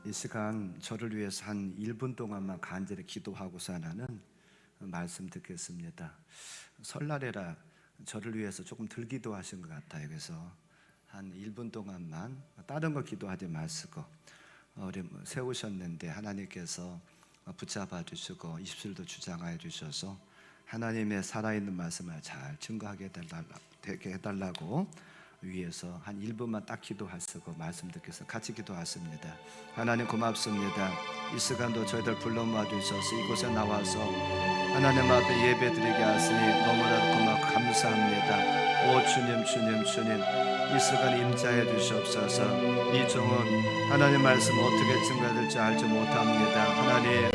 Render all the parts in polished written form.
이 시간 저를 위해서 한 1분 동안만 간절히 기도하고서 하는 말씀 듣겠습니다. 설날에라 저를 위해서 조금 덜 기도하신 것 같아요. 그래서 한 1분 동안만 다른 거 기도하지 마시고 우리 세우셨는데 하나님께서 붙잡아 주시고 입술도 주장하여 주셔서 하나님의 살아있는 말씀을 잘 증거하게 되게 해달라고 위해서 한 1분만 딱 기도하시고 말씀 듣겠습니다. 같이 기도하십니다. 하나님 고맙습니다. 이 시간도 저희들 불러 모아주셔서 이곳에 나와서 하나님 앞에 예배드리게 하시니 너무나도 고맙고 감사합니다. 오 주님 주님 주님, 이 시간 임자해 주시옵소서. 이 종은 하나님 말씀 어떻게 증거될지 알지 못합니다. 하나님,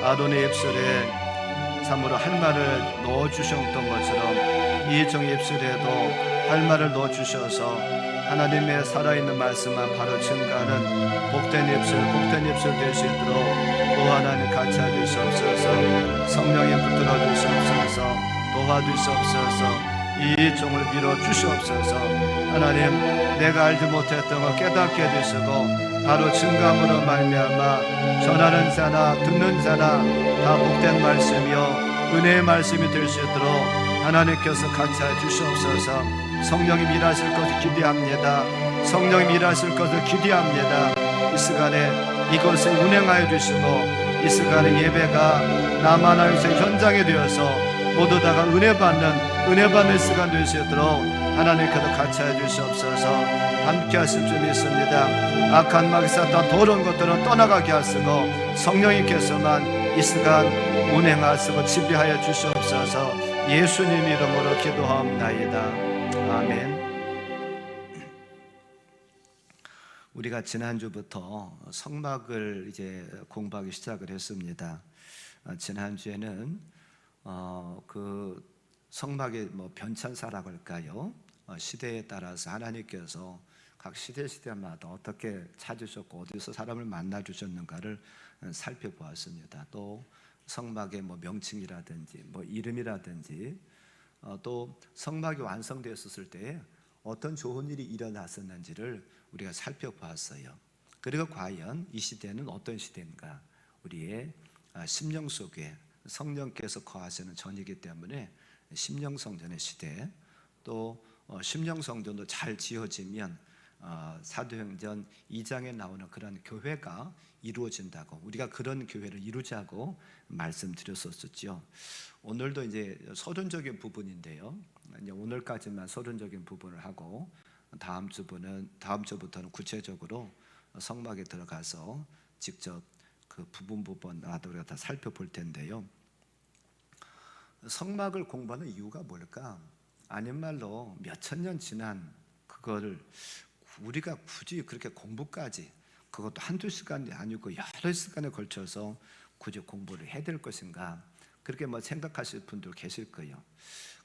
아론의 입술에 참으로 할 말을 넣어주셨던 것처럼 이 종의 입술에도 할 말을 넣어주셔서 하나님의 살아있는 말씀만 바로 증가하는 복된 입술 될 수 있도록 또 하나님 같이 해주시옵소서. 성령님 붙들어 주시옵소서. 도와주시옵소서. 이 종을 밀어주시옵소서. 하나님, 내가 알지 못했던 것 깨닫게 해주시고 바로 증감으로 말미암아 전하는 자나 듣는 자나 다 복된 말씀이요 은혜의 말씀이 될 수 있도록 하나님께서 같이 해주시옵소서. 성령님 일하실 것을 기대합니다. 성령님 일하실 것을 기대합니다. 이 시간에 이것을 운행하여 주시고 이 시간에 예배가 남아나에서 현장에 되어서 모두 다가 은혜 받는 시간 될 수 있도록 하나님께서 같이 해주시옵소서. 함께 하실 줄 믿습니다. 악한 마귀 사탄 더러운 것들은 떠나가게 하시고 성령님께서만 이 시간 운행하시고 지배하여 주시옵소서. 예수님 이름으로 기도하옵나이다. 아멘. 우리가 지난주부터 성막을 이제 공부하기 시작을 했습니다. 지난주에는 그 성막의 뭐 변천사라고 할까요? 시대에 따라서 하나님께서 각 시대마다 어떻게 찾으셨고 어디서 사람을 만나 주셨는가를 살펴보았습니다. 또 성막의 뭐 명칭이라든지 뭐 이름이라든지 또 성막이 완성되었을 때 어떤 좋은 일이 일어났었는지를 우리가 살펴보았어요. 그리고 과연 이 시대는 어떤 시대인가? 우리의 심령 속에 성령께서 거하시는 전이기 때문에 심령성전의 시대, 또 심령성전도 잘 지어지면 사도행전 2장에 나오는 그런 교회가 이루어진다고, 우리가 그런 교회를 이루자고 말씀드렸었죠. 오늘도 이제 서론적인 부분인데요. 이제 오늘까지만 서론적인 부분을 하고 다음 주부터는 구체적으로 성막에 들어가서 직접 그 부분 우리가 다 살펴볼 텐데요. 성막을 공부하는 이유가 뭘까? 아닌 말로 몇천 년 지난 그거를 우리가 굳이 그렇게 공부까지, 그것도 한두 시간이 아니고 여러 시간에 걸쳐서 굳이 공부를 해야 될 것인가, 그렇게 뭐 생각하실 분들 계실 거예요.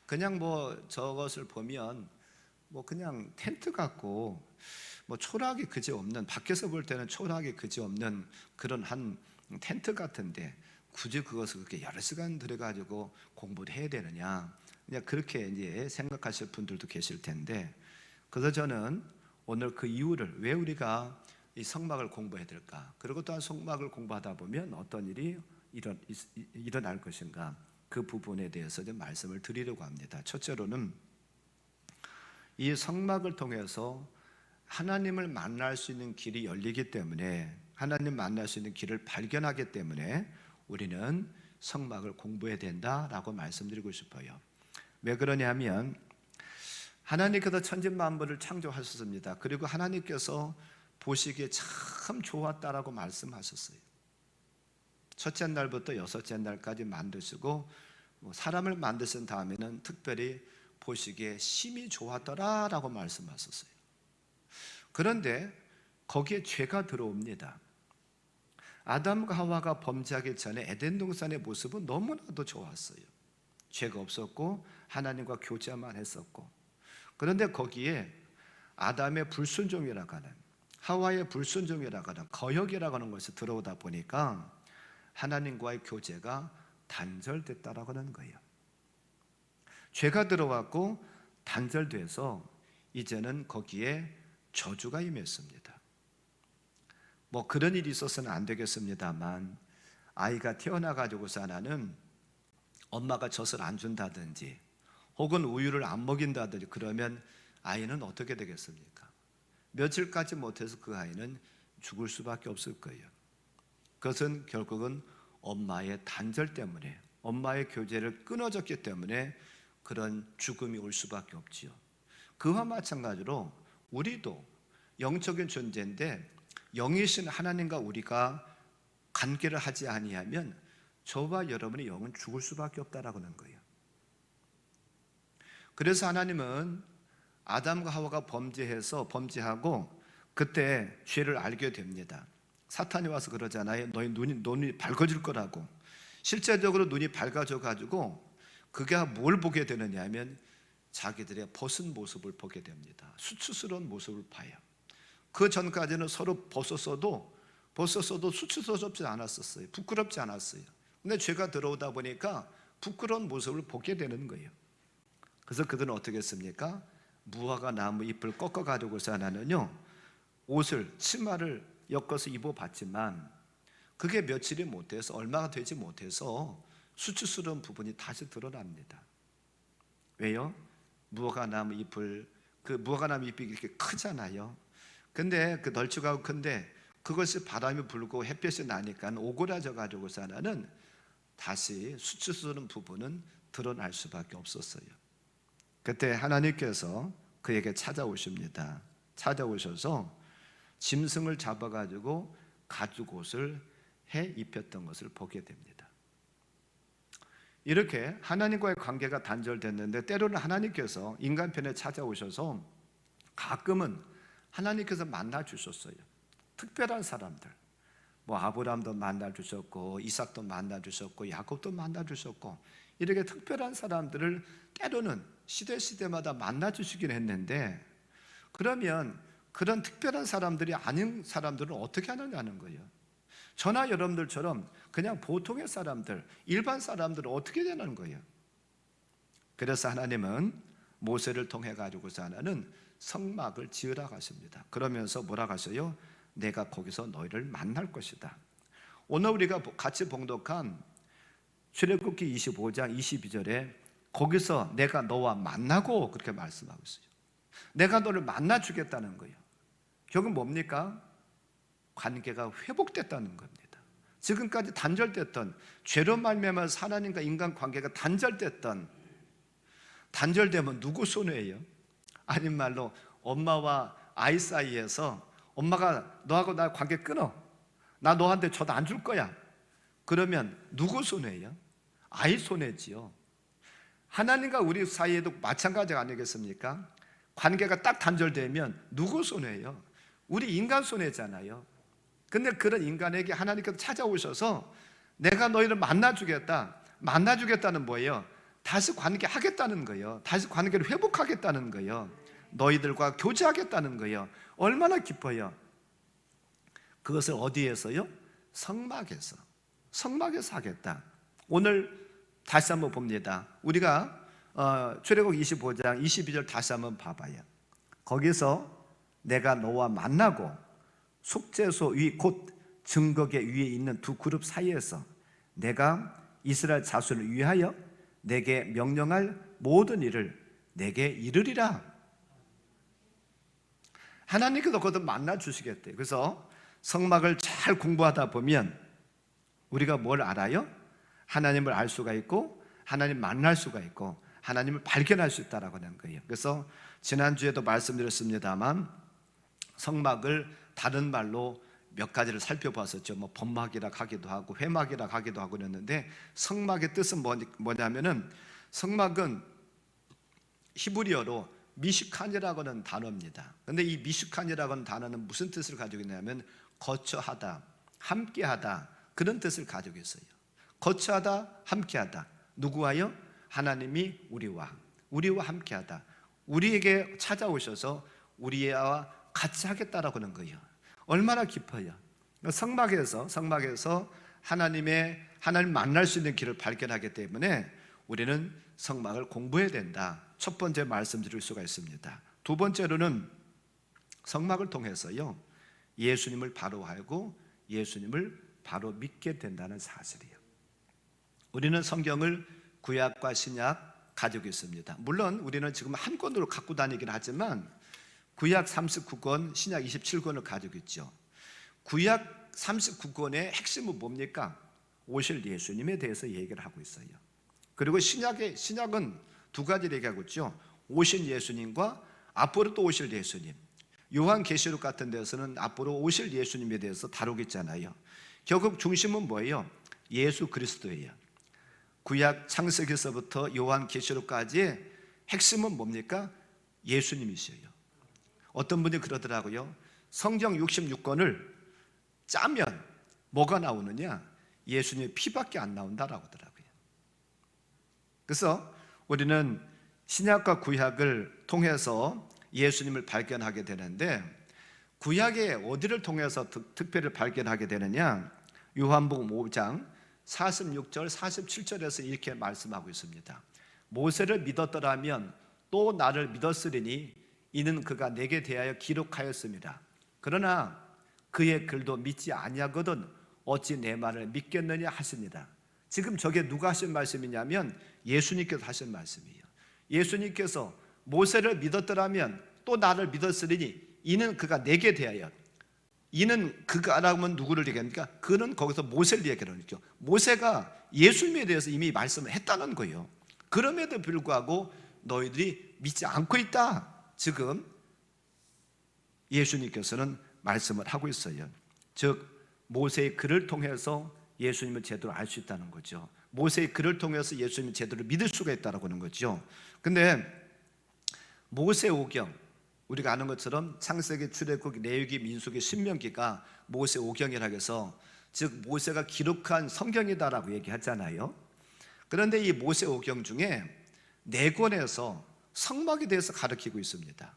그냥 뭐 저것을 보면 뭐 그냥 텐트 같고 뭐 초라하게 그지없는, 밖에서 볼 때는 초라하게 그지없는 그런 한 텐트 같은데 굳이 그것을 그렇게 여러 시간 들여가지고 공부를 해야 되느냐, 그냥 그렇게 이제 생각하실 분들도 계실 텐데, 그래서 저는 오늘 그 이유를, 왜 우리가 이 성막을 공부해야 될까, 그리고 또한 성막을 공부하다 보면 어떤 일이 일어날 것인가, 그 부분에 대해서 좀 말씀을 드리려고 합니다. 첫째로는 이 성막을 통해서 하나님을 만날 수 있는 길이 열리기 때문에, 하나님 만날 수 있는 길을 발견하기 때문에 우리는 성막을 공부해야 된다라고 말씀드리고 싶어요. 왜 그러냐면 하나님께서 천지만물을 창조하셨습니다. 그리고 하나님께서 보시기에 참 좋았다라고 말씀하셨어요. 첫째 날부터 여섯째 날까지 만드시고 사람을 만드신 다음에는 특별히 보시기에 심히 좋았더라라고 말씀하셨어요. 그런데 거기에 죄가 들어옵니다. 아담과 하와가 범죄하기 전에 에덴 동산의 모습은 너무나도 좋았어요. 죄가 없었고 하나님과 교제만 했었고, 그런데 거기에 아담의 불순종이라고 하는, 하와의 불순종이라고 하는, 거역이라고 하는 것이 들어오다 보니까 하나님과의 교제가 단절됐다라고 하는 거예요. 죄가 들어왔고 단절돼서 이제는 거기에 저주가 임했습니다. 뭐 그런 일이 있어서는 안 되겠습니다만, 아이가 태어나 가지고서 하나는 엄마가 젖을 안 준다든지 혹은 우유를 안 먹인다든지 그러면 아이는 어떻게 되겠습니까? 며칠까지 못해서 그 아이는 죽을 수밖에 없을 거예요. 그것은 결국은 엄마의 단절 때문에, 엄마의 교제를 끊어졌기 때문에 그런 죽음이 올 수밖에 없지요. 그와 마찬가지로 우리도 영적인 존재인데 영이신 하나님과 우리가 관계를 하지 아니하면 저와 여러분의 영은 죽을 수밖에 없다라고 하는 거예요. 그래서 하나님은 아담과 하와가 범죄하고 그때 죄를 알게 됩니다. 사탄이 와서 그러잖아요. 너희 눈이 밝아질 거라고. 실제적으로 눈이 밝아져 가지고 그게 뭘 보게 되느냐 하면 자기들의 벗은 모습을 보게 됩니다. 수치스러운 모습을 봐요. 그 전까지는 서로 벗었어도 수치스럽지 않았었어요. 부끄럽지 않았어요. 근데 죄가 들어오다 보니까 부끄러운 모습을 보게 되는 거예요. 그래서 그들은 어떻게 했습니까? 무화과 나무 잎을 꺾어 가지고서 하나는요, 치마를 엮어서 입어봤지만 그게 며칠이 못해서, 얼마가 되지 못해서 수치스러운 부분이 다시 드러납니다. 왜요? 무화과 나무 잎이 이렇게 크잖아요. 근데 그 널찍하고 큰데 그것이 바람이 불고 햇볕이 나니까 오그라져 가지고서 하나는 다시 수치스러운 부분은 드러날 수밖에 없었어요. 그때 하나님께서 그에게 찾아오십니다. 찾아오셔서 짐승을 잡아가지고 가죽옷을 해 입혔던 것을 보게 됩니다. 이렇게 하나님과의 관계가 단절됐는데 때로는 하나님께서 인간편에 찾아오셔서 가끔은 하나님께서 만나 주셨어요. 특별한 사람들, 뭐 아브라함도 만나 주셨고 이삭도 만나 주셨고 야곱도 만나 주셨고 이렇게 특별한 사람들을 때로는 시대마다 만나 주시긴 했는데, 그러면 그런 특별한 사람들이 아닌 사람들은 어떻게 하느냐는 거예요. 저나 여러분들처럼 그냥 보통의 사람들, 일반 사람들은 어떻게 되는 거예요. 그래서 하나님은 모세를 통해 가지고서 하나는 성막을 지으라고 하십니다. 그러면서 뭐라고 하셔요? 내가 거기서 너희를 만날 것이다. 오늘 우리가 같이 봉독한 출애굽기 25장 22절에 거기서 내가 너와 만나고 그렇게 말씀하고 있어요. 내가 너를 만나 주겠다는 거예요. 결국 뭡니까? 관계가 회복됐다는 겁니다. 지금까지 단절됐던, 죄로 말미암아서 하나님과 인간 관계가 단절되면 누구 손해예요? 아닌 말로 엄마와 아이 사이에서 엄마가 너하고 나 관계 끊어, 나 너한테 젖 안 줄 거야, 그러면 누구 손해예요? 아이 손해지요. 하나님과 우리 사이에도 마찬가지가 아니겠습니까? 관계가 딱 단절되면 누구 손해예요? 우리 인간 손해잖아요. 근데 그런 인간에게 하나님께서 찾아오셔서 내가 너희를 만나주겠다는 뭐예요? 다시 관계하겠다는 거예요. 다시 관계를 회복하겠다는 거예요. 너희들과 교제하겠다는 거예요. 얼마나 기뻐요. 그것을 어디에서요? 성막에서 하겠다. 오늘 다시 한번 봅니다. 우리가 출애굽 25장 22절 다시 한번 봐봐요. 거기서 내가 너와 만나고 속죄소 위 곧 증거계 위에 있는 두 그룹 사이에서 내가 이스라엘 자손을 위하여 내게 명령할 모든 일을 내게 이르리라. 하나님께서 거기서 만나 주시겠대요. 그래서 성막을 잘 공부하다 보면 우리가 뭘 알아요? 하나님을 알 수가 있고 하나님 만날 수가 있고 하나님을 발견할 수 있다라고 하는 거예요. 그래서 지난주에도 말씀드렸습니다만 성막을 다른 말로 몇 가지를 살펴봤었죠. 뭐 범막이라 하기도 하고 회막이라 하기도 하고 그랬는데, 성막의 뜻은 뭐냐면은 성막은 히브리어로 미슈칸이라고 하는 단어입니다. 근데 이 미슈칸이라고 하는 단어는 무슨 뜻을 가지고 있냐면 거처하다, 함께하다, 그런 뜻을 가지고 있어요. 거처하다, 함께하다. 누구와요? 하나님이 우리와 함께하다. 우리에게 찾아오셔서 우리와 같이 하겠다라고 하는 거예요. 얼마나 깊어요. 성막에서 하나님 만날 수 있는 길을 발견하기 때문에 우리는 성막을 공부해야 된다. 첫 번째 말씀드릴 수가 있습니다. 두 번째로는 성막을 통해서요, 예수님을 바로 알고 예수님을 바로 믿게 된다는 사실이에요. 우리는 성경을 구약과 신약 가지고 있습니다. 물론 우리는 지금 한 권으로 갖고 다니긴 하지만 구약 39권, 신약 27권을 가지고 있죠. 구약 39권의 핵심은 뭡니까? 오실 예수님에 대해서 얘기를 하고 있어요. 그리고 신약은 두 가지를 얘기하고 있죠. 오신 예수님과 앞으로 또 오실 예수님. 요한계시록 같은 데서는 앞으로 오실 예수님에 대해서 다루고 있잖아요. 결국 중심은 뭐예요? 예수 그리스도예요. 구약 창세기서부터 요한계시록까지의 핵심은 뭡니까? 예수님이셔요. 어떤 분이 그러더라고요. 성경 66권을 짜면 뭐가 나오느냐? 예수님의 피밖에 안 나온다라고 하더라고요. 그래서 우리는 신약과 구약을 통해서 예수님을 발견하게 되는데, 구약의 어디를 통해서 특별히 발견하게 되느냐? 요한복음 5장 46절 47절에서 이렇게 말씀하고 있습니다. 모세를 믿었더라면 또 나를 믿었으리니 이는 그가 내게 대하여 기록하였습니다. 그러나 그의 글도 믿지 아니하거든 어찌 내 말을 믿겠느냐 하십니다. 지금 저게 누가 하신 말씀이냐면 예수님께서 하신 말씀이에요. 예수님께서 모세를 믿었더라면 또 나를 믿었으리니 이는 그가 내게 대하여, 이는 그가라고 하면 누구를 얘기합니까? 그는 거기서 모세를 얘기하는 거죠. 모세가 예수님에 대해서 이미 말씀을 했다는 거예요. 그럼에도 불구하고 너희들이 믿지 않고 있다. 지금 예수님께서는 말씀을 하고 있어요. 즉 모세의 글을 통해서 예수님을 제대로 알 수 있다는 거죠. 모세의 글을 통해서 예수님을 제대로 믿을 수가 있다는 거죠. 근데 모세 오경, 우리가 아는 것처럼 창세기, 출애굽기, 레위기, 민수기, 신명기가 모세 오경이라고 해서 즉 모세가 기록한 성경이다라고 얘기하잖아요. 그런데 이 모세 오경 중에 4권에서 성막에 대해서 가르치고 있습니다.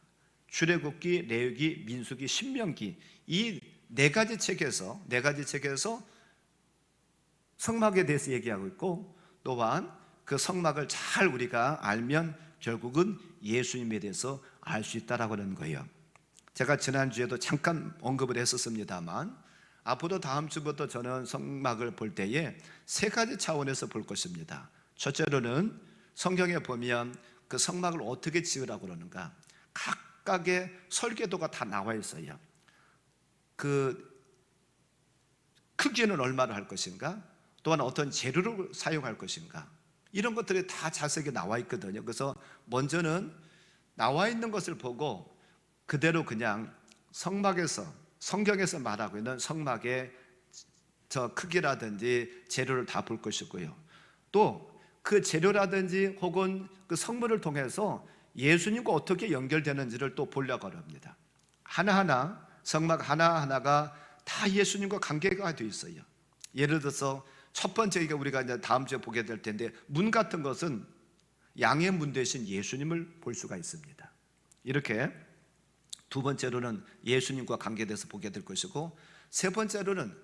출애굽기, 레위기, 민수기, 신명기, 이 4가지 책에서 성막에 대해서 얘기하고 있고, 또한 그 성막을 잘 우리가 알면 결국은 예수님에 대해서 알 수 있다라고 하는 거예요. 제가 지난주에도 잠깐 언급을 했었습니다만 앞으로 다음 주부터 저는 성막을 볼 때에 3가지 차원에서 볼 것입니다. 첫째로는 성경에 보면 그 성막을 어떻게 지으라고 그러는가, 각각의 설계도가 다 나와 있어요. 그 크기는 얼마나 할 것인가, 또한 어떤 재료를 사용할 것인가, 이런 것들이 다 자세하게 나와 있거든요. 그래서 먼저는 나와 있는 것을 보고 그대로 그냥 성경에서 말하고 있는 성막의 저 크기라든지 재료를 다 볼 것이고요. 또 그 재료라든지 혹은 그 성물을 통해서 예수님과 어떻게 연결되는지를 또 보려고 합니다. 하나하나, 성막 하나하나가 다 예수님과 관계가 되어 있어요. 예를 들어서 첫 번째, 우리가 이제 다음 주에 보게 될 텐데, 문 같은 것은 양의 문 대신 예수님을 볼 수가 있습니다. 이렇게 두 번째로는 예수님과 관계돼서 보게 될 것이고, 세 번째로는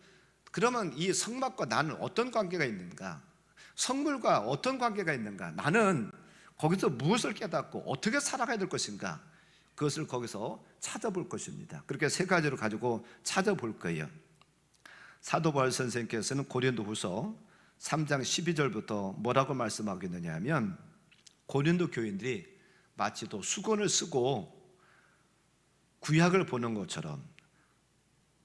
그러면 이 성막과 나는 어떤 관계가 있는가, 성물과 어떤 관계가 있는가, 나는 거기서 무엇을 깨닫고 어떻게 살아가야 될 것인가, 그것을 거기서 찾아볼 것입니다. 그렇게 3가지로 가지고 찾아볼 거예요. 사도 바울 선생님께서는 고린도후서 3장 12절부터 뭐라고 말씀하고 있느냐 하면, 고린도 교인들이 마치 또 수건을 쓰고 구약을 보는 것처럼,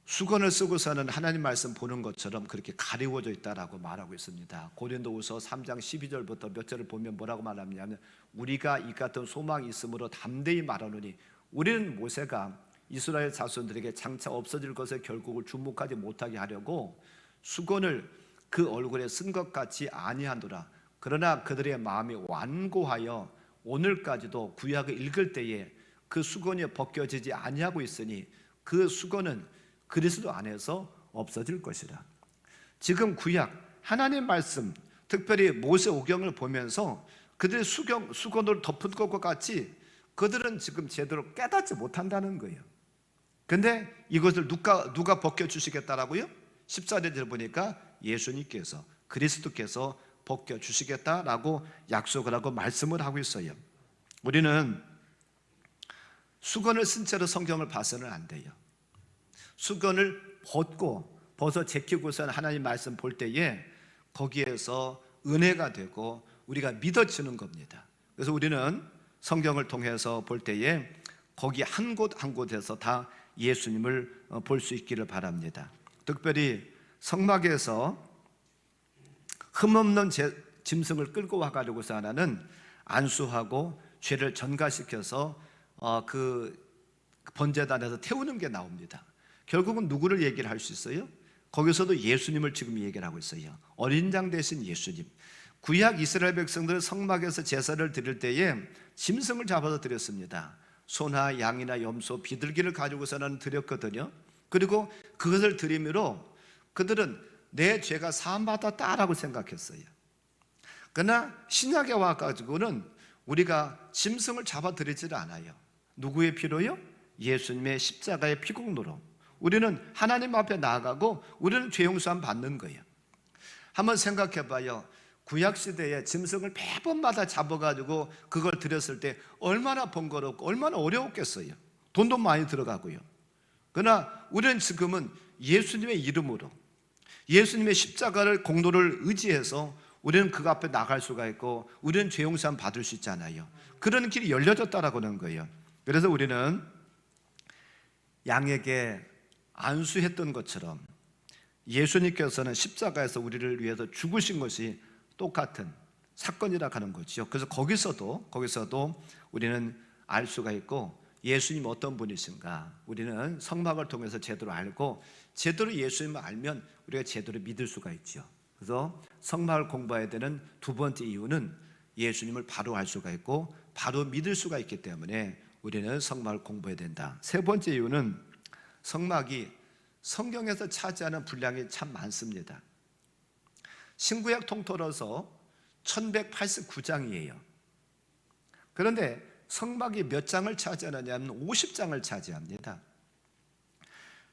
수건을 쓰고서는 하나님 말씀 보는 것처럼 그렇게 가리워져 있다라고 말하고 있습니다. 고린도후서 3장 12절부터 몇 절을 보면 뭐라고 말하냐면, 우리가 이 같은 소망이 있으므로 담대히 말하노니 우리는 모세가 이스라엘 자손들에게 장차 없어질 것에 결국을 주목하지 못하게 하려고 수건을 그 얼굴에 쓴 것 같이 아니하노라. 그러나 그들의 마음이 완고하여 오늘까지도 구약을 읽을 때에 그 수건이 벗겨지지 아니하고 있으니 그 수건은 그리스도 안에서 없어질 것이라. 지금 구약 하나님 말씀, 특별히 모세 오경을 보면서 그들의 수건으로 덮은 것과 같이 그들은 지금 제대로 깨닫지 못한다는 거예요. 근데 이것을 누가 벗겨주시겠다라고요? 14절을 보니까 예수님께서, 그리스도께서 벗겨주시겠다라고 약속을 하고 말씀을 하고 있어요. 우리는 수건을 쓴 채로 성경을 봐서는 안 돼요. 수건을 벗어 제끼고선 하나님 말씀 볼 때에 거기에서 은혜가 되고 우리가 믿어지는 겁니다. 그래서 우리는 성경을 통해서 볼 때에 거기 한 곳 한 곳에서 다 예수님을 볼 수 있기를 바랍니다. 특별히 성막에서 흠없는 짐승을 끌고 와가지고서 하나는 안수하고 죄를 전가시켜서 그 번제단에서 태우는 게 나옵니다. 결국은 누구를 얘기를 할 수 있어요? 거기서도 예수님을 지금 얘기를 하고 있어요. 어린 양 대신 예수님. 구약 이스라엘 백성들은 성막에서 제사를 드릴 때에 짐승을 잡아서 드렸습니다. 소나 양이나 염소, 비둘기를 가지고서는 드렸거든요. 그리고 그것을 드림으로 그들은 내 죄가 사함받았다라고 생각했어요. 그러나 신약에 와가지고는 우리가 짐승을 잡아 드리지를 않아요. 누구의 피로요? 예수님의 십자가의 피공로로 우리는 하나님 앞에 나아가고 우리는 죄 용서함 받는 거예요. 한번 생각해 봐요. 구약시대에 짐승을 매번마다 잡아가지고 그걸 드렸을 때 얼마나 번거롭고 얼마나 어려웠겠어요. 돈도 많이 들어가고요. 그러나 우리는 지금은 예수님의 이름으로 예수님의 십자가를 공로를 의지해서 우리는 그 앞에 나갈 수가 있고 우리는 죄 용서함 받을 수 있잖아요. 그런 길이 열려졌다라고 하는 거예요. 그래서 우리는 양에게 안수했던 것처럼 예수님께서는 십자가에서 우리를 위해서 죽으신 것이 똑같은 사건이라 하는 거죠. 그래서 거기서도 우리는 알 수가 있고 예수님 어떤 분이신가 우리는 성막을 통해서 제대로 알고 제대로 예수님을 알면 우리가 제대로 믿을 수가 있죠. 그래서 성막을 공부해야 되는 두 번째 이유는 예수님을 바로 알 수가 있고 바로 믿을 수가 있기 때문에 우리는 성막을 공부해야 된다. 세 번째 이유는 성막이 성경에서 차지하는 분량이 참 많습니다. 신구약 통틀어서 1189장이에요. 그런데 성막이 몇 장을 차지하느냐면 50장을 차지합니다.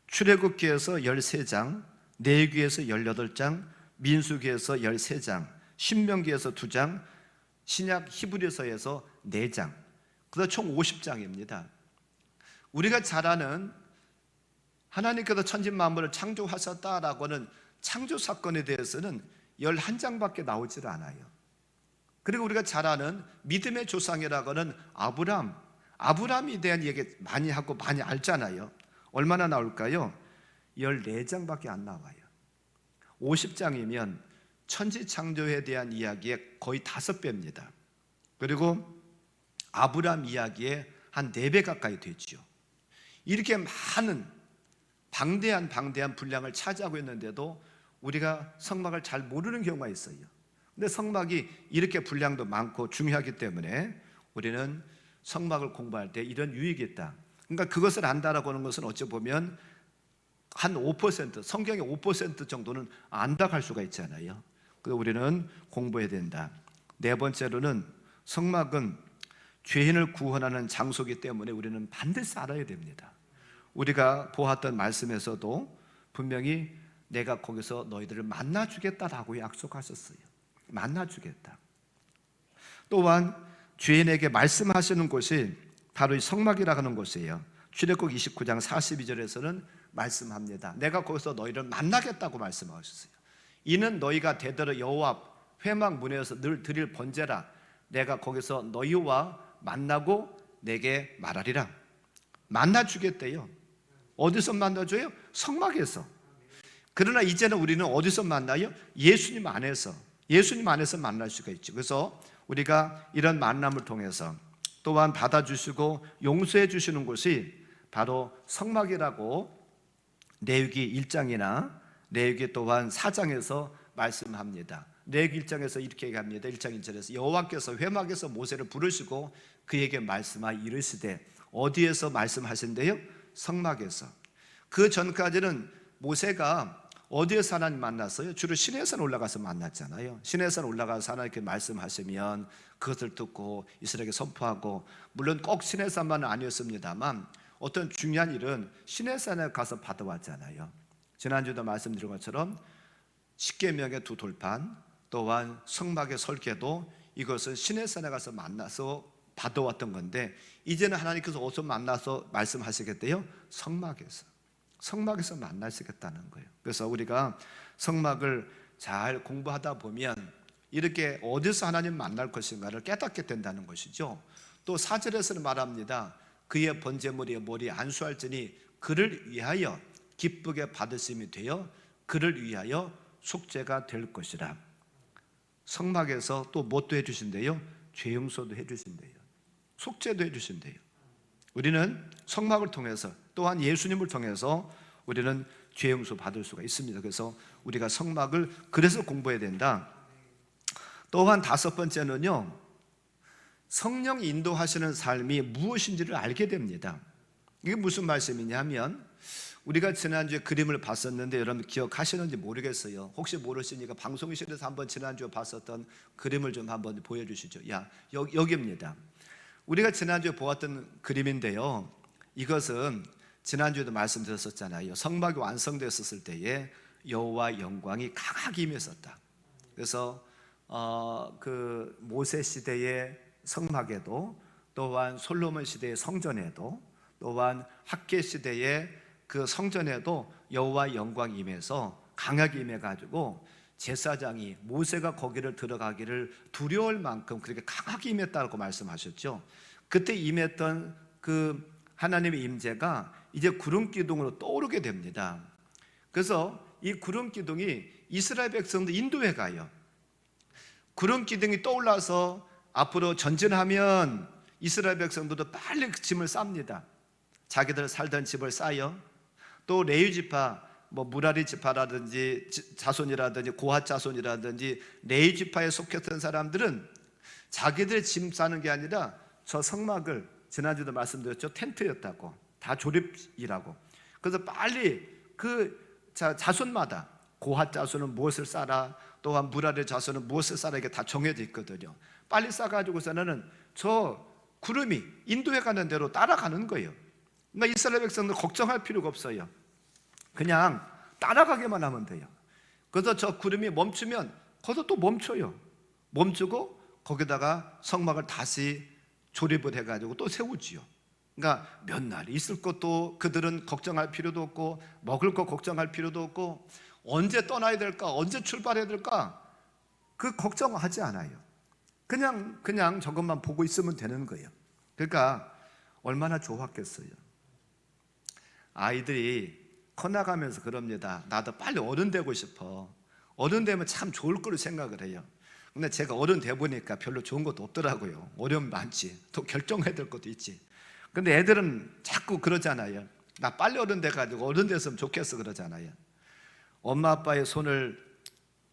출애굽기에서 13장, 레위기에서 18장, 민수기에서 13장, 신명기에서 2장, 신약 히브리서에서 4장. 그래서 총 50장입니다. 우리가 잘 아는 하나님께서 천지만물을 창조하셨다라고 하는 창조 사건에 대해서는 11장밖에 나오질 않아요. 그리고 우리가 잘 아는 믿음의 조상이라고 하는 아브라함에 대한 얘기 많이 하고 많이 알잖아요. 얼마나 나올까요? 14장밖에 안 나와요. 50장이면 천지 창조에 대한 이야기의 거의 5배입니다. 그리고 아브라함 이야기의 한 4배 가까이 되죠. 이렇게 많은 방대한 분량을 차지하고 있는데도 우리가 성막을 잘 모르는 경우가 있어요. 근데 성막이 이렇게 분량도 많고 중요하기 때문에 우리는 성막을 공부할 때 이런 유익이 있다. 그러니까 그것을 안다라고 하는 것은 어찌 보면 한 5%, 성경의 5% 정도는 안다 할 수가 있잖아요. 그래서 우리는 공부해야 된다. 네 번째로는 성막은 죄인을 구원하는 장소이기 때문에 우리는 반드시 알아야 됩니다. 우리가 보았던 말씀에서도 분명히 내가 거기서 너희들을 만나주겠다라고 약속하셨어요. 만나주겠다. 또한 죄인에게 말씀하시는 곳이 바로 이 성막이라고 하는 곳이에요. 출애굽 29장 42절에서는 말씀합니다. 내가 거기서 너희를 만나겠다고 말씀하셨어요. 이는 너희가 대대로 여호와 앞 회막 문에서 늘 드릴 번제라. 내가 거기서 너희와 만나고 내게 말하리라. 만나주겠대요. 어디서 만나줘요? 성막에서. 그러나 이제는 우리는 어디서 만나요? 예수님 안에서 만날 수가 있죠. 그래서 우리가 이런 만남을 통해서 또한 받아주시고 용서해 주시는 곳이 바로 성막이라고 레위기 1장이나 레위기 또한 4장에서 말씀합니다. 레위기 1장에서 이렇게 얘기합니다. 1장 1절에서 여호와께서 회막에서 모세를 부르시고 그에게 말씀하여 이르시되. 어디에서 말씀하신대요? 성막에서. 그 전까지는 모세가 어디에서 하나님 만났어요? 주로 시내산 올라가서 만났잖아요. 시내산 올라가서 하나님께 말씀하시면 그것을 듣고 이스라엘에게 선포하고, 물론 꼭 시내산만은 아니었습니다만 어떤 중요한 일은 시내산에 가서 받아왔잖아요. 지난주도 말씀드린 것처럼 십계명의 두 돌판 또한 성막의 설계도 이것은 시내산에 가서 만나서 받아왔던 건데 이제는 하나님께서 어디서 만나서 말씀하시겠대요? 성막에서. 성막에서 만나시겠다는 거예요. 그래서 우리가 성막을 잘 공부하다 보면 이렇게 어디서 하나님 만날 것인가를 깨닫게 된다는 것이죠. 또 4절에서는 말합니다. 그의 번제물이 머리에 안수할지니 그를 위하여 기쁘게 받으심이 되어 그를 위하여 속죄가 될 것이라. 성막에서 또 뭣도 해주신대요? 죄 용서도 해주신대요. 속죄도 해주신대요. 우리는 성막을 통해서 또한 예수님을 통해서 우리는 죄 용서 받을 수가 있습니다. 그래서 우리가 성막을 그래서 공부해야 된다. 또한 5번째는요, 성령 인도하시는 삶이 무엇인지를 알게 됩니다. 이게 무슨 말씀이냐면, 우리가 지난주에 그림을 봤었는데 여러분 기억하시는지 모르겠어요. 혹시 모르시니까 방송실에서 한번 지난주에 봤었던 그림을 좀 한번 보여주시죠. 여기입니다. 우리가 지난주에 보았던 그림인데요, 이것은 지난주에도 말씀드렸었잖아요. 성막이 완성되었을 때에 여호와 영광이 강하게 임했었다. 그래서 그 모세 시대의 성막에도, 또한 솔로몬 시대의 성전에도, 또한 학계 시대의 그 성전에도 여호와 영광이 임해서 강하게 임해가지고 제사장이 모세가 거기를 들어가기를 두려울 만큼 그렇게 강하게 임했다고 말씀하셨죠. 그때 임했던 그 하나님의 임재가 이제 구름 기둥으로 떠오르게 됩니다. 그래서 이 구름 기둥이 이스라엘 백성들 인도해 가요. 구름 기둥이 떠올라서 앞으로 전진하면 이스라엘 백성들도 빨리 그 짐을 쌉니다. 자기들 살던 집을 싸요. 또 레위 지파, 무라리 지파라든지 자손이라든지 고핫 자손이라든지 레위 지파에 속했던 사람들은 자기들 짐 싸는 게 아니라 저 성막을, 지난주도 말씀드렸죠, 텐트였다고, 다 조립이라고. 그래서 빨리 그 자손마다 고핫 자손은 무엇을 싸라, 또한 무라리 자손은 무엇을 싸라, 이게 다 정해져 있거든요. 빨리 싸가지고서는 저 구름이 인도해 가는 대로 따라가는 거예요. 그러니까 이스라엘 백성들 걱정할 필요가 없어요. 그냥 따라가기만 하면 돼요. 그래서 저 구름이 멈추면 거기서 또 멈춰요. 멈추고 거기다가 성막을 다시 조립을 해가지고 또 세우지요. 그러니까 몇 날 있을 것도 그들은 걱정할 필요도 없고, 먹을 거 걱정할 필요도 없고, 언제 떠나야 될까, 언제 출발해야 될까, 그 걱정하지 않아요. 그냥 저것만 보고 있으면 되는 거예요. 그러니까 얼마나 좋았겠어요. 아이들이 커나가면서 그럽니다. 나도 빨리 어른 되고 싶어. 어른 되면 참 좋을 거로 생각을 해요. 근데 제가 어른 돼 보니까 별로 좋은 것도 없더라고요. 어려움 많지, 또 결정해야 될 것도 있지. 근데 애들은 자꾸 그러잖아요. 나 빨리 어른 돼가지고 어른 됐으면 좋겠어 그러잖아요. 엄마 아빠의 손을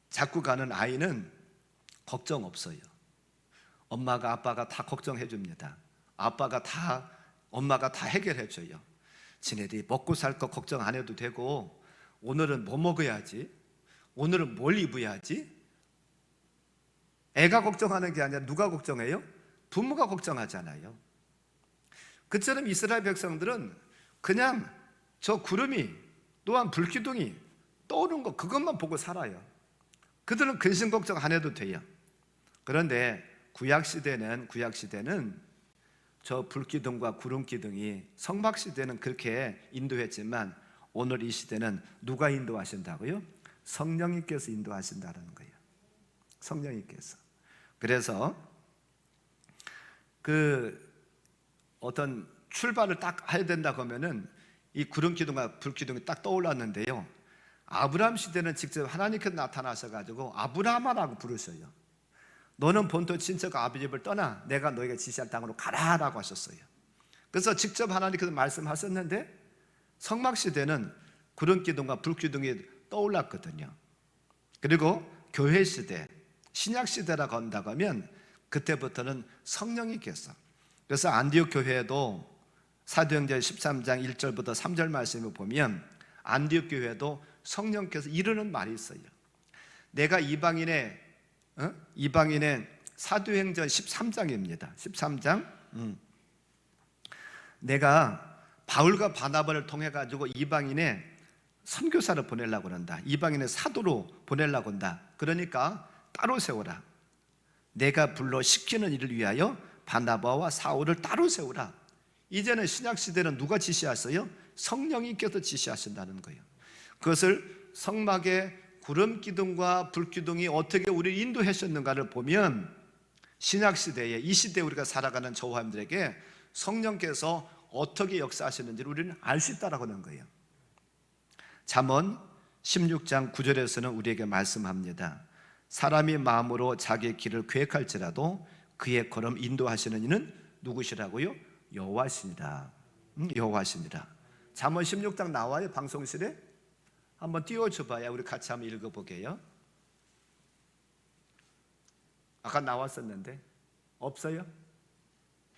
잡고 가는 아이는 걱정 없어요. 엄마가 아빠가 다 걱정해 줍니다. 엄마가 다 해결해 줘요. 지네들이 먹고 살 거 걱정 안 해도 되고, 오늘은 뭐 먹어야지, 오늘은 뭘 입어야지. 애가 걱정하는 게 아니라 누가 걱정해요? 부모가 걱정하잖아요. 그처럼 이스라엘 백성들은 그냥 저 구름이, 또한 불기둥이 떠오르는 거, 그것만 보고 살아요. 그들은 근심 걱정 안 해도 돼요. 그런데 구약시대는 저 불기둥과 구름기둥이, 성막시대는 그렇게 인도했지만 오늘 이 시대는 누가 인도하신다고요? 성령님께서 인도하신다는 거예요. 성령님께서. 그래서 그 어떤 출발을 딱 해야 된다고 하면은 이 구름기둥과 불기둥이 딱 떠올랐는데요, 아브라함 시대는 직접 하나님께서 나타나셔가지고 아브라함아라고 부르셔요. 너는 본토 친척 아버지 집을 떠나 내가 너에게 지시할 땅으로 가라라고 하셨어요. 그래서 직접 하나님께서 말씀하셨는데, 성막시대는 구름기둥과 불기둥이 떠올랐거든요. 그리고 교회시대, 신약시대라고 한다고 하면 그때부터는 성령님께서, 그래서 안디옥 교회에도 사도행전 13장 1절부터 3절 말씀을 보면 안디옥 교회도 성령께서 이르는 말이 있어요. 내가 이방인의 사도행전 13장입니다. 13장. 내가 바울과 바나바를 통해 가지고 이방인의 선교사를 보내려고 한다. 이방인의 사도로 보내려고 한다. 그러니까 따로 세우라. 내가 불러 시키는 일을 위하여 바나바와 사울을 따로 세우라. 이제는 신약 시대는 누가 지시했어요? 성령님께서 지시하신다는 거예요. 그것을 성막의 구름 기둥과 불 기둥이 어떻게 우리를 인도하셨는가를 보면 신약시대에 이 시대에 우리가 살아가는 저와 여러분들에게 성령께서 어떻게 역사하시는지를 우리는 알 수 있다라고 하는 거예요. 잠언 16장 9절에서는 우리에게 말씀합니다. 사람이 마음으로 자기의 길을 계획할지라도 그의 걸음 인도하시는 이는 누구시라고요? 여호와시니라. 여호와시니라. 잠언 16장 나와요? 방송실에? 한번 띄워줘봐야 우리 같이 한번 읽어보게요. 아까 나왔었는데 없어요?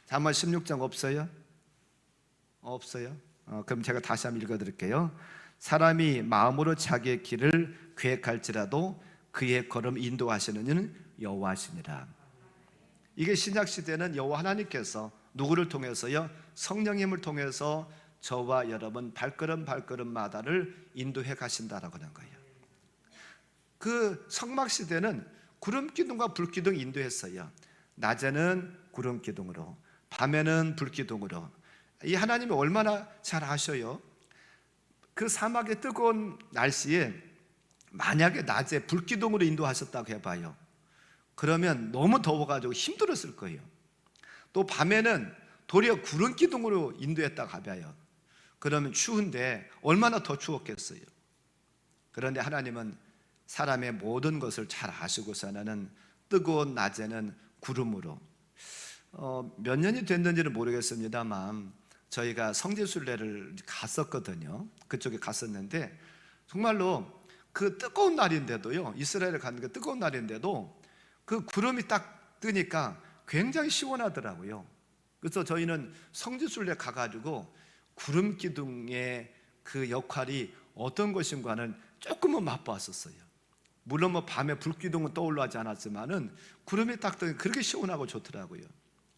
잠언 16장 없어요? 없어요? 그럼 제가 다시 한번 읽어드릴게요. 사람이 마음으로 자기의 길을 계획할지라도 그의 걸음 인도하시는 이는 여호와시니라. 이게 신약시대는 여호와 하나님께서 누구를 통해서요? 성령님을 통해서 저와 여러분 발걸음마다를 인도해 가신다라고 하는 거예요. 그 성막시대는 구름기둥과 불기둥 인도했어요. 낮에는 구름기둥으로, 밤에는 불기둥으로. 이 하나님이 얼마나 잘 아셔요. 그 사막의 뜨거운 날씨에 만약에 낮에 불기둥으로 인도하셨다고 해봐요. 그러면 너무 더워가지고 힘들었을 거예요. 또 밤에는 도리어 구름기둥으로 인도했다고 해봐요. 그러면 추운데 얼마나 더 추웠겠어요. 그런데 하나님은 사람의 모든 것을 잘 아시고서는 뜨거운 낮에는 구름으로, 몇 년이 됐는지는 모르겠습니다만 저희가 성지순례를 갔었거든요. 그쪽에 갔었는데 정말로 그 뜨거운 날인데도요, 이스라엘에 가는 게 뜨거운 날인데도 그 구름이 딱 뜨니까 굉장히 시원하더라고요. 그래서 저희는 성지순례 가가지고 구름 기둥의 그 역할이 어떤 것인가는 조금은 맛봤었어요. 물론 뭐 밤에 불기둥은 떠올라지 않았지만은 구름이 딱 뜨니 그렇게 시원하고 좋더라고요.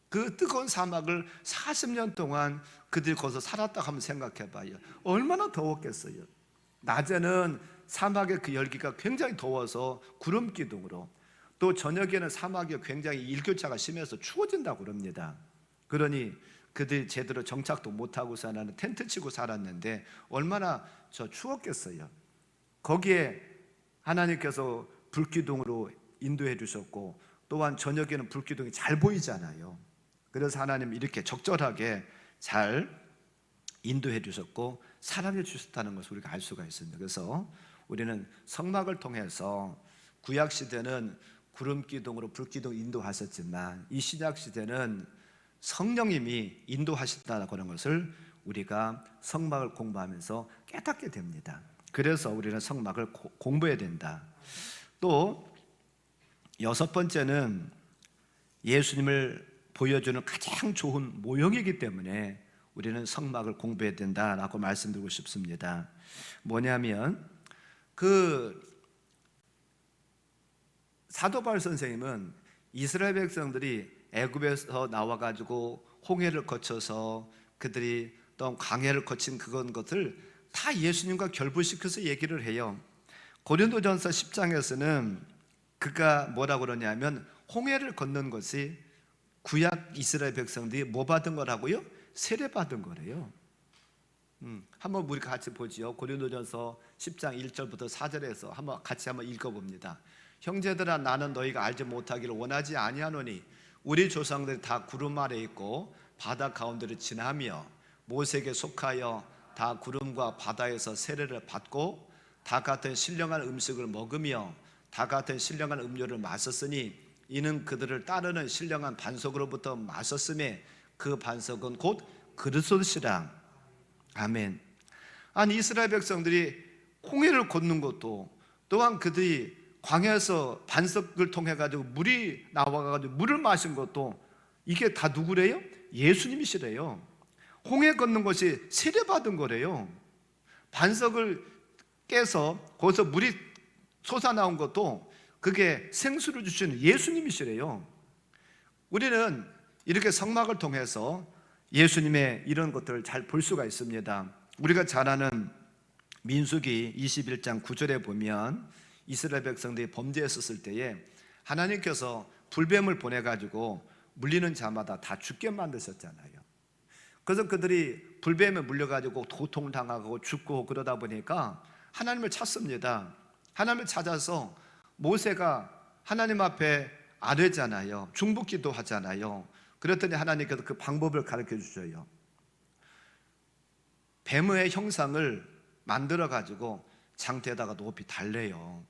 그 뜨거운 사막을 40년 동안 그들이 거기서 살았다고 한번 생각해봐요. 얼마나 더웠겠어요. 낮에는 사막의 그 열기가 굉장히 더워서 구름 기둥으로, 또 저녁에는 사막이 굉장히 일교차가 심해서 추워진다고 그럽니다. 그러니 그들이 제대로 정착도 못하고 사는 텐트 치고 살았는데 얼마나 추웠겠어요. 거기에 하나님께서 불기둥으로 인도해 주셨고, 또한 저녁에는 불기둥이 잘 보이잖아요. 그래서 하나님 이렇게 적절하게 잘 인도해 주셨고 사랑해 주셨다는 것을 우리가 알 수가 있습니다. 그래서 우리는 성막을 통해서 구약시대는 구름기둥으로 불기둥 인도하셨지만 이 신약시대는 성령님이 인도하신다는 것을 우리가 성막을 공부하면서 깨닫게 됩니다. 그래서 우리는 성막을 공부해야 된다. 또 여섯 번째는 예수님을 보여주는 가장 좋은 모형이기 때문에 우리는 성막을 공부해야 된다라고 말씀드리고 싶습니다. 뭐냐면 그 사도 바울 선생님은 이스라엘 백성들이 애굽에서 나와가지고 홍해를 거쳐서 그들이 또 광야를 거친 것을 다 예수님과 결부시켜서 얘기를 해요. 고린도전서 10장에서는 그가 뭐라고 그러냐면 홍해를 건넌 것이 구약 이스라엘 백성들이 뭐 받은 거라고요? 세례 받은 거래요. 한번 우리 같이 보지요. 고린도전서 10장 1절부터 4절에서 한번 같이 한번 읽어봅니다. 형제들아, 나는 너희가 알지 못하기를 원하지 아니하노니 우리 조상들이 다 구름 아래 있고 바다 가운데를 지나며 모세에게 속하여 다 구름과 바다에서 세례를 받고 다 같은 신령한 음식을 먹으며 다 같은 신령한 음료를 마셨으니 이는 그들을 따르는 신령한 반석으로부터 마셨음에 그 반석은 곧 그리스도시라. 아멘. 아니 이스라엘 백성들이 홍해를 걷는 것도, 또한 그들이 광야에서 반석을 통해 가지고 물이 나와가지고 물을 마신 것도 이게 다 누구래요? 예수님이시래요. 홍해 걷는 것이 세례받은 거래요. 반석을 깨서 거기서 물이 솟아나온 것도 그게 생수를 주시는 예수님이시래요. 우리는 이렇게 성막을 통해서 예수님의 이런 것들을 잘 볼 수가 있습니다. 우리가 잘 아는 민수기 21장 9절에 보면 이스라엘 백성들이 범죄했었을 때에 하나님께서 불뱀을 보내가지고 물리는 자마다 다 죽게 만드셨잖아요. 그래서 그들이 불뱀에 물려가지고 고통당하고 죽고 그러다 보니까 하나님을 찾습니다. 하나님을 찾아서 모세가 하나님 앞에 아뢰잖아요. 중보기도 하잖아요. 그랬더니 하나님께서 그 방법을 가르쳐 주셔요. 뱀의 형상을 만들어 가지고 장대에다가 높이 달래요.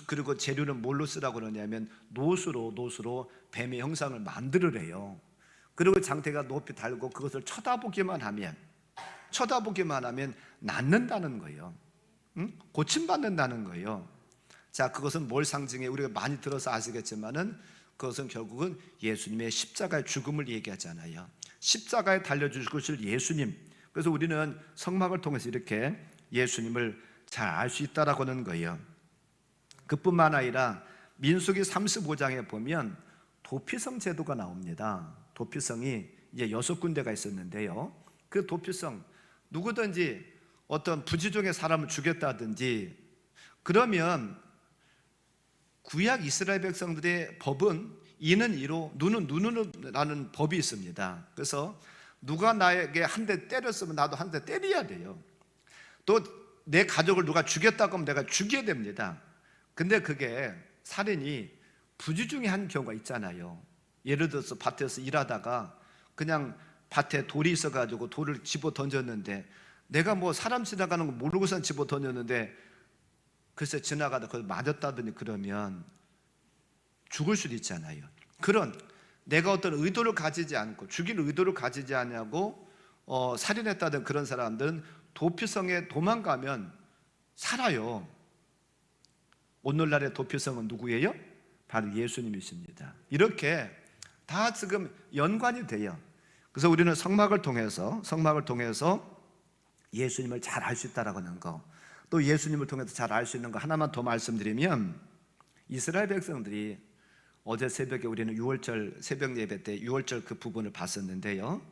그리고 재료는 뭘로 쓰라고 그러냐면 노수로 뱀의 형상을 만들으래요. 그리고 장대가 높이 달고 그것을 쳐다보기만 하면 낫는다는 거예요. 고침받는다는 거예요. 자, 그것은 뭘 상징해? 우리가 많이 들어서 아시겠지만은 그것은 결국은 예수님의 십자가의 죽음을 얘기하잖아요. 십자가에 달려주실 예수님. 그래서 우리는 성막을 통해서 이렇게 예수님을 잘 알 수 있다라고 하는 거예요. 그뿐만 아니라 민수기 35장에 보면 도피성 제도가 나옵니다. 도피성이 이제 6군데가 있었는데요. 그 도피성, 누구든지 어떤 부지중에 사람을 죽였다든지 그러면 구약 이스라엘 백성들의 법은 이는 이로 눈은 눈으로 라는 법이 있습니다. 그래서 누가 나에게 한 대 때렸으면 나도 한 대 때려야 돼요. 또 내 가족을 누가 죽였다고 하면 내가 죽여야 됩니다. 근데 그게 살인이 부지중에 한 경우가 있잖아요. 예를 들어서 밭에서 일하다가 그냥 밭에 돌이 있어가지고 돌을 집어 던졌는데 내가 뭐 사람 지나가는 거 모르고선 집어 던졌는데 글쎄 지나가다 그걸 맞았다더니 그러면 죽을 수도 있잖아요. 그런 내가 어떤 의도를 가지지 않고 죽일 의도를 가지지 않냐고 살인했다던 그런 사람들은 도피성에 도망가면 살아요. 오늘날의 도피성은 누구예요? 바로 예수님이십니다. 이렇게 다 지금 연관이 돼요. 그래서 우리는 성막을 통해서 예수님을 잘 알 수 있다라고 하는 거, 또 예수님을 통해서 잘 알 수 있는 거 하나만 더 말씀드리면, 이스라엘 백성들이 어제 새벽에 우리는 유월절 새벽 예배 때 유월절 그 부분을 봤었는데요.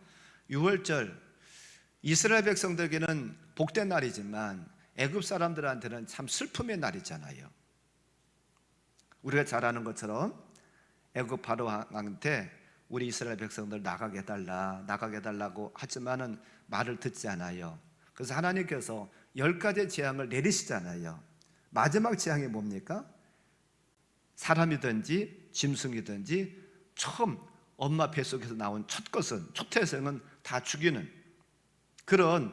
유월절 이스라엘 백성들에게는 복된 날이지만 애굽 사람들한테는 참 슬픔의 날이잖아요. 우리가 잘 아는 것처럼 애굽 바로왕한테 우리 이스라엘 백성들 나가게 해달라고 하지만은 말을 듣지 않아요. 그래서 하나님께서 10가지의 재앙을 내리시잖아요. 마지막 재앙이 뭡니까? 사람이든지 짐승이든지 처음 엄마 뱃속에서 나온 첫 것은, 초태생은 다 죽이는 그런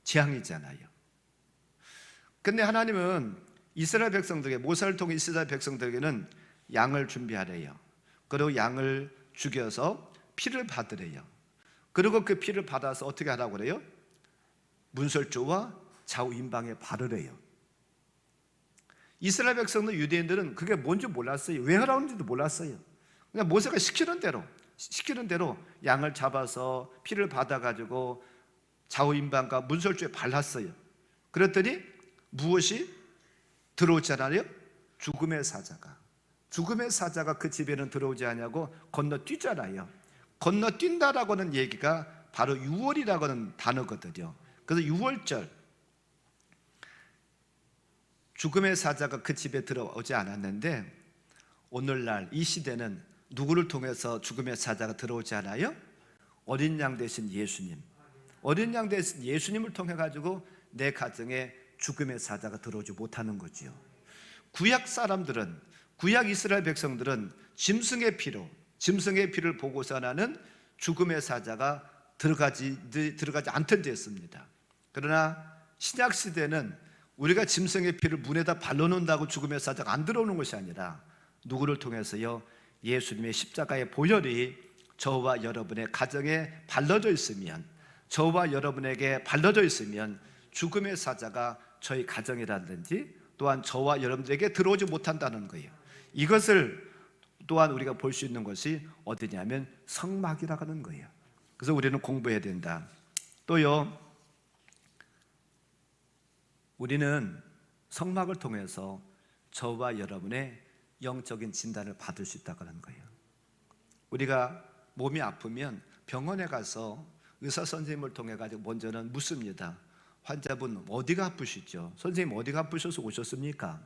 재앙이잖아요. 근데 하나님은 이스라엘 백성들에게, 모세를 통해 이스라엘 백성들에게는 양을 준비하래요. 그리고 양을 죽여서 피를 받으래요. 그리고 그 피를 받아서 어떻게 하라고 그래요? 문설주와 좌우 임방에 바르래요. 이스라엘 백성들, 유대인들은 그게 뭔지 몰랐어요. 왜 하라는지도 몰랐어요. 그냥 모세가 시키는 대로 양을 잡아서 피를 받아가지고 좌우 임방과 문설주에 발랐어요. 그랬더니 무엇이 들어오잖아요? 죽음의 사자가 그 집에는 들어오지 않냐고 건너뛰잖아요. 건너뛴다라고 하는 얘기가 바로 유월이라고 하는 단어거든요. 그래서 유월절, 죽음의 사자가 그 집에 들어오지 않았는데 오늘날 이 시대는 누구를 통해서 죽음의 사자가 들어오지 않아요? 어린 양 대신 예수님, 어린 양 대신 예수님을 통해 가지고 내 가정에 죽음의 사자가 들어오지 못하는 거지요. 구약 사람들은, 구약 이스라엘 백성들은 짐승의 피를 보고서 나는 죽음의 사자가 들어가지 않던 데였습니다. 그러나 신약 시대는 우리가 짐승의 피를 문에다 발라놓는다고 죽음의 사자가 안 들어오는 것이 아니라 누구를 통해서요? 예수님의 십자가의 보혈이 저와 여러분의 가정에 발라져 있으면, 저와 여러분에게 발라져 있으면 죽음의 사자가 저희 가정이라든지 또한 저와 여러분들에게 들어오지 못한다는 거예요. 이것을 또한 우리가 볼 수 있는 것이 어디냐면 성막이라고 하는 거예요. 그래서 우리는 공부해야 된다. 또요, 우리는 성막을 통해서 저와 여러분의 영적인 진단을 받을 수 있다고 하는 거예요. 우리가 몸이 아프면 병원에 가서 의사 선생님을 통해 가지고 먼저는 묻습니다. 환자분 어디가 아프시죠? 선생님 어디가 아프셔서 오셨습니까?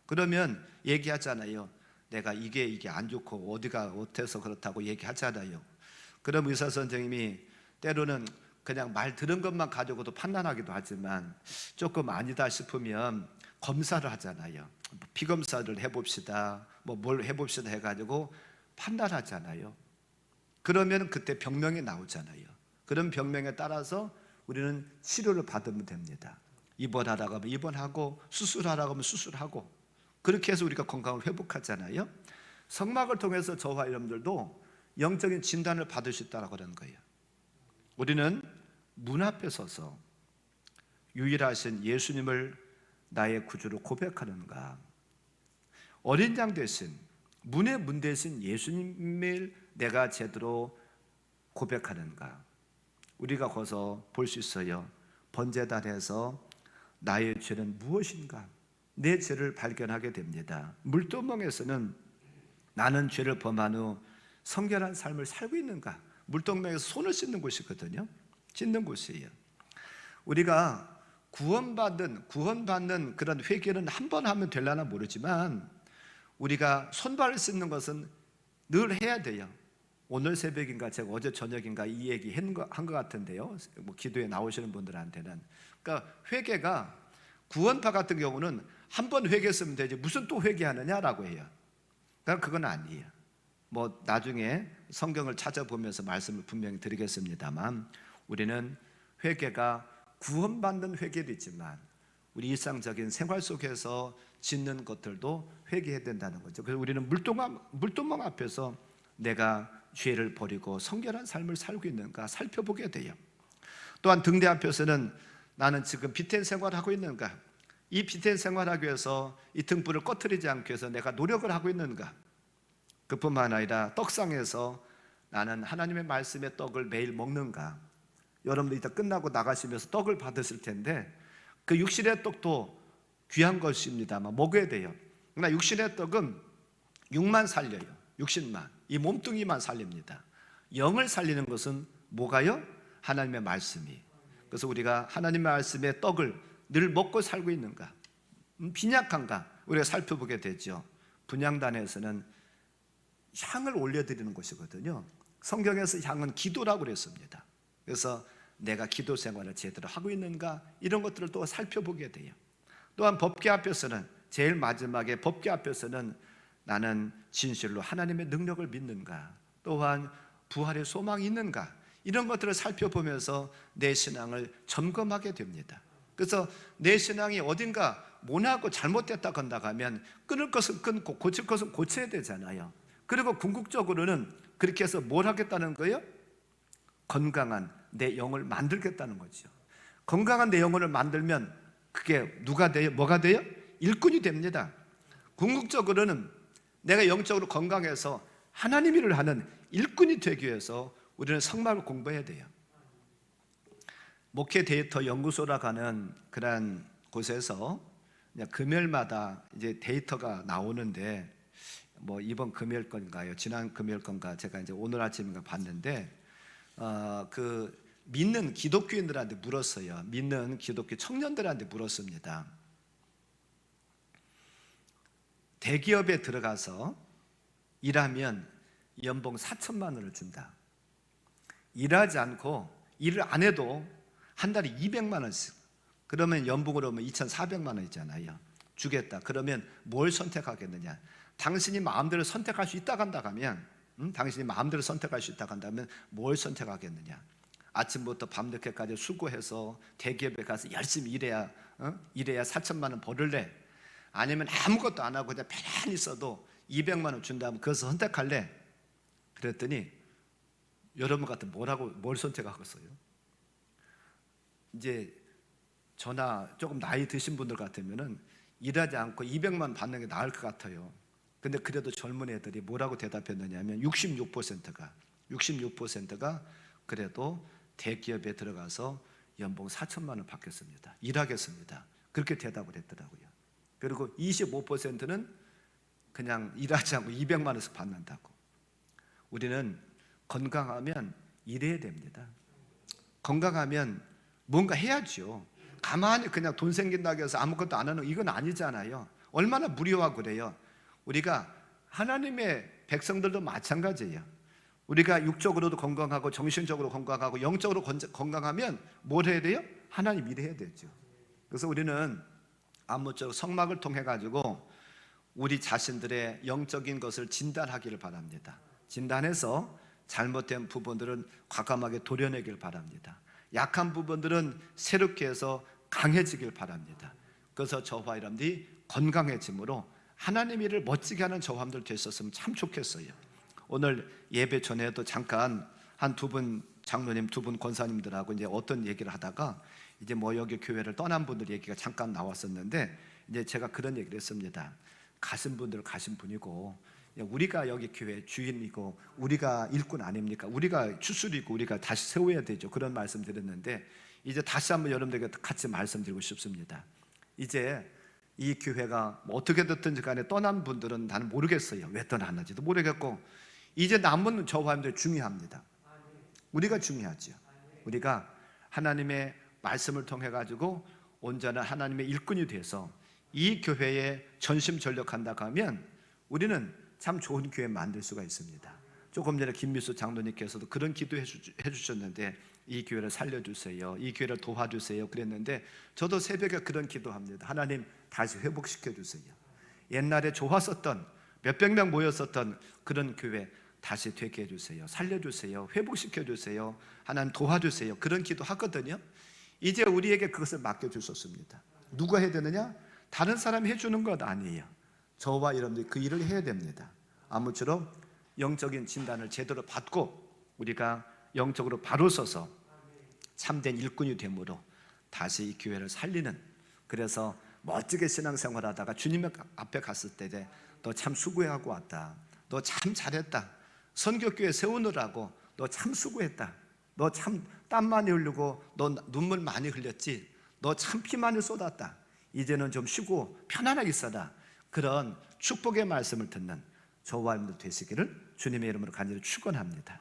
그러면 얘기하잖아요. 내가 이게 안 좋고 어디가 어때서 그렇다고 얘기하잖아요. 그럼 의사 선생님이 때로는 그냥 말 들은 것만 가지고도 판단하기도 하지만 조금 아니다 싶으면 검사를 하잖아요. 피검사를 해봅시다, 뭐 뭘 해봅시다 해가지고 판단하잖아요. 그러면 그때 병명이 나오잖아요. 그런 병명에 따라서 우리는 치료를 받으면 됩니다. 입원하라고 하면 입원하고, 수술하라고 하면 수술하고, 그렇게 해서 우리가 건강을 회복하잖아요. 성막을 통해서 저와 여러분들도 영적인 진단을 받을 수 있다고 하는 거예요. 우리는 문 앞에 서서 유일하신 예수님을 나의 구주로 고백하는가, 어린 양 대신, 문의 문 대신 예수님을 내가 제대로 고백하는가, 우리가 거기서 볼 수 있어요. 번제단에서 나의 죄는 무엇인가, 내 죄를 발견하게 됩니다. 물두멍에서는 나는 죄를 범한 후 성결한 삶을 살고 있는가, 물동맹에서 손을 씻는 곳이거든요. 씻는 곳이에요. 우리가 구원받는 그런 회개는 한 번 하면 되려나 모르지만 우리가 손발을 씻는 것은 늘 해야 돼요. 오늘 새벽인가 제가 어제 저녁인가 이 얘기 한 것 같은데요. 뭐 기도에 나오시는 분들한테는, 그러니까 회개가, 구원파 같은 경우는 한 번 회개했으면 되지 무슨 또 회개하느냐라고 해요. 그러니까 그건 아니에요. 뭐 나중에 성경을 찾아보면서 말씀을 분명히 드리겠습니다만, 우리는 회개가 구원받는 회개도 있지만 우리 일상적인 생활 속에서 짓는 것들도 회개해야 된다는 거죠. 그래서 우리는 물두멍 앞에서 내가 죄를 버리고 성결한 삶을 살고 있는가 살펴보게 돼요. 또한 등대 앞에서는 나는 지금 비태인 생활하고 있는가, 이 비태인 생활하기 위해서 이 등불을 꺼트리지 않기 위해서 내가 노력을 하고 있는가. 그뿐만 아니라 떡상에서 나는 하나님의 말씀의 떡을 매일 먹는가. 여러분들 이따 끝나고 나가시면서 떡을 받으실 텐데 그 육신의 떡도 귀한 것입니다만 먹어야 돼요. 그러나 육신의 떡은 육만 살려요. 육신만, 이 몸뚱이만 살립니다. 영을 살리는 것은 뭐가요? 하나님의 말씀이. 그래서 우리가 하나님의 말씀의 떡을 늘 먹고 살고 있는가, 빈약한가 우리가 살펴보게 되죠. 분향단에서는 향을 올려드리는 것이거든요. 성경에서 향은 기도라고 그랬습니다. 그래서 내가 기도 생활을 제대로 하고 있는가, 이런 것들을 또 살펴보게 돼요. 또한 법궤 앞에서는, 제일 마지막에 법궤 앞에서는 나는 진실로 하나님의 능력을 믿는가, 또한 부활의 소망이 있는가, 이런 것들을 살펴보면서 내 신앙을 점검하게 됩니다. 그래서 내 신앙이 어딘가 모나고 잘못됐다 건다가면 끊을 것은 끊고 고칠 것은 고쳐야 되잖아요. 그리고 궁극적으로는 그렇게 해서 뭘 하겠다는 거예요? 건강한 내 영을 만들겠다는 거죠. 건강한 내 영혼을 만들면 그게 누가 돼요? 뭐가 돼요? 일꾼이 됩니다. 궁극적으로는 내가 영적으로 건강해서 하나님 일을 하는 일꾼이 되기 위해서 우리는 성막을 공부해야 돼요. 목회 데이터 연구소라 가는 그런 곳에서 금요일마다 이제 데이터가 나오는데, 뭐 이번 금요일 건가요? 지난 금요일 건가? 제가 이제 오늘 아침인가 봤는데, 그 믿는 기독교인들한테 물었어요. 믿는 기독교 청년들한테 물었습니다. 대기업에 들어가서 일하면 연봉 4천만 원을 준다. 일하지 않고 일을 안 해도 한 달에 200만 원씩, 그러면 연봉으로 하면 2,400만 원이잖아요. 주겠다. 그러면 뭘 선택하겠느냐? 당신이 마음대로 선택할 수 있다고 한다면, 당신이 마음대로 선택할 수 있다고 한다면 뭘 선택하겠느냐? 아침부터 밤늦게까지 수고해서 대기업에 가서 열심히 일해야 4천만 원 벌을래? 아니면 아무것도 안 하고 그냥 편안히 있어도 200만 원 준다면 그것을 선택할래? 그랬더니 여러분 같은 뭘 선택하겠어요? 이제 저나 조금 나이 드신 분들 같으면은 일하지 않고 200만 원 받는 게 나을 것 같아요. 근데 그래도 젊은 애들이 뭐라고 대답했느냐면 66%가 그래도 대기업에 들어가서 연봉 4천만 원 받겠습니다. 일하겠습니다. 그렇게 대답을 했더라고요. 그리고 25%는 그냥 일하지 않고 200만 원씩 받는다고. 우리는 건강하면 일해야 됩니다. 건강하면 뭔가 해야죠. 가만히 그냥 돈 생긴다고 해서 아무것도 안 하는, 이건 아니잖아요. 얼마나 무료하고 그래요. 우리가 하나님의 백성들도 마찬가지예요. 우리가 육적으로도 건강하고 정신적으로 건강하고 영적으로 건강하면 뭘 해야 돼요? 하나님 일해야 되죠. 그래서 우리는 아무쪼록 성막을 통해 가지고 우리 자신들의 영적인 것을 진단하기를 바랍니다. 진단해서 잘못된 부분들은 과감하게 도려내길 바랍니다. 약한 부분들은 새롭게 해서 강해지길 바랍니다. 그래서 저와 여러분들이 건강해짐으로 하나님 일을 멋지게 하는 저함들 됐었으면 참 좋겠어요. 오늘 예배 전에도 잠깐 한 두 분 장로님, 두 분 권사님들하고 이제 어떤 얘기를 하다가 이제 뭐 여기 교회를 떠난 분들 얘기가 잠깐 나왔었는데 이제 제가 그런 얘기를 했습니다. 가신 분들 가신 분이고 우리가 여기 교회 주인이고 우리가 일꾼 아닙니까? 우리가 추수리고 우리가 다시 세워야 되죠. 그런 말씀 드렸는데 이제 다시 한번 여러분들에게 같이 말씀드리고 싶습니다. 이제 이 교회가 뭐 어떻게 됐든지 간에 떠난 분들은 나는 모르겠어요. 왜 떠났는지도 모르겠고 이제 남은 저와 여러분들 중요합니다. 우리가 중요하죠. 우리가 하나님의 말씀을 통해 가지고 온전한 하나님의 일꾼이 돼서 이 교회에 전심전력한다 하면 우리는 참 좋은 교회 만들 수가 있습니다. 조금 전에 김미수 장로님께서도 그런 기도해 주셨는데 이 교회를 살려주세요, 이 교회를 도와주세요 그랬는데 저도 새벽에 그런 기도합니다. 하나님 다시 회복시켜 주세요. 옛날에 좋았었던 몇백 명 모였었던 그런 교회 다시 되게 해주세요. 살려주세요. 회복시켜 주세요. 하나님 도와주세요. 그런 기도 하거든요. 이제 우리에게 그것을 맡겨주셨습니다. 누가 해야 되느냐? 다른 사람이 해주는 것 아니에요. 저와 여러분들이 그 일을 해야 됩니다. 아무쪼록 영적인 진단을 제대로 받고 우리가 영적으로 바로 서서 참된 일꾼이 되므로 다시 이 교회를 살리는, 그래서 멋지게 신앙생활 하다가 주님 앞에 갔을 때 너 참 수고하고 왔다, 너 참 잘했다, 선교교회 세우느라고 너 참 수고했다, 너 참 땀 많이 흘리고 너 눈물 많이 흘렸지, 너 참 피 많이 쏟았다, 이제는 좀 쉬고 편안하게 있어라, 그런 축복의 말씀을 듣는 저와 여러분들 되시기를 주님의 이름으로 간절히 축원합니다.